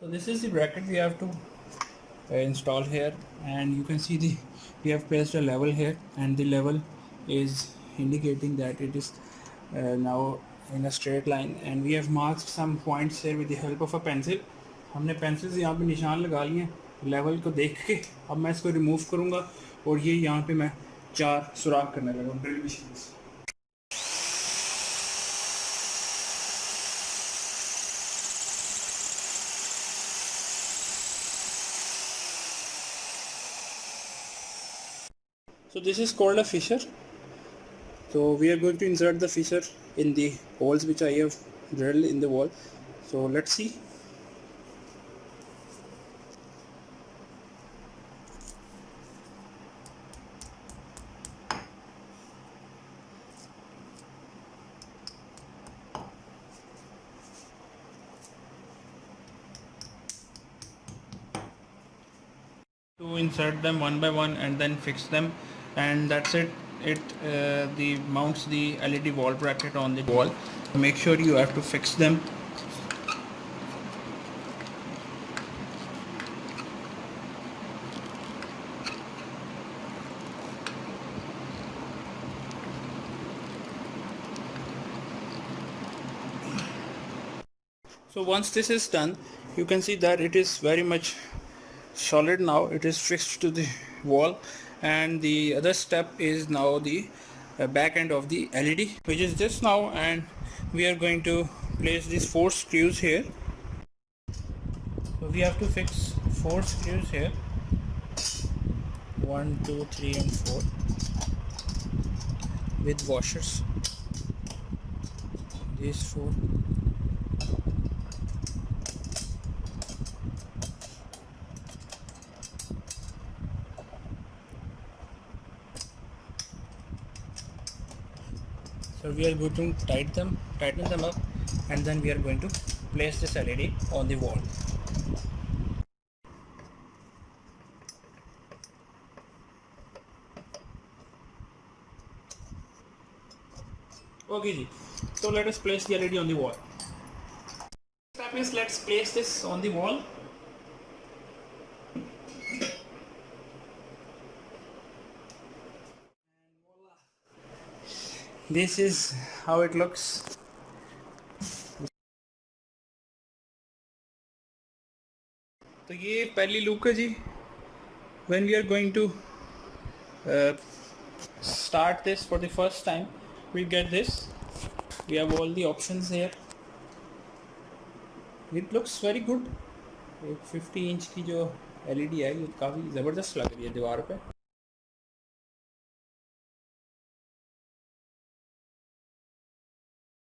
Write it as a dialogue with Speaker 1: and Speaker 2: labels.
Speaker 1: So this is the bracket we have to install here, and you can see we have placed a level here, and the level is indicating that it is now in a straight line, and we have marked some points here with the help of a pencil. हमने pencil से यहाँ पे निशान लगा लिए हैं level को देख के. अब मैं इसको रिमूव करूँगा और ये यहाँ पे मैं 4 सुराख करने लगा हूँ ड्रिल मशीन से. So this is called a fissure. So we are going to insert the fissure in the holes which I have drilled in the wall. So let's see. To insert them one by one and then fix them, and that's it. The mounts the LED wall bracket on the wall. Make sure you have to fix them. So once this is done, you can see that it is very much solid now. It is fixed to the wall, and the other step is now the back end of the LED, which is this now, and we are going to place these 4 screws here. So we have to fix 4 screws here, 1 2 3 and 4 with washers. These 4. So we are going to tighten them up, and then we are going to place this LED on the wall. Okay, so let us place the LED on the wall. Step is, let's place this on the wall. This is how it looks. तो ये पहली look है जी. When we are going to start this for the first time, we get this. We have all the options here. It looks very good. एक 50 inch की जो LED है ये काफ़ी ज़बरदस्त लग रही है दीवार पे.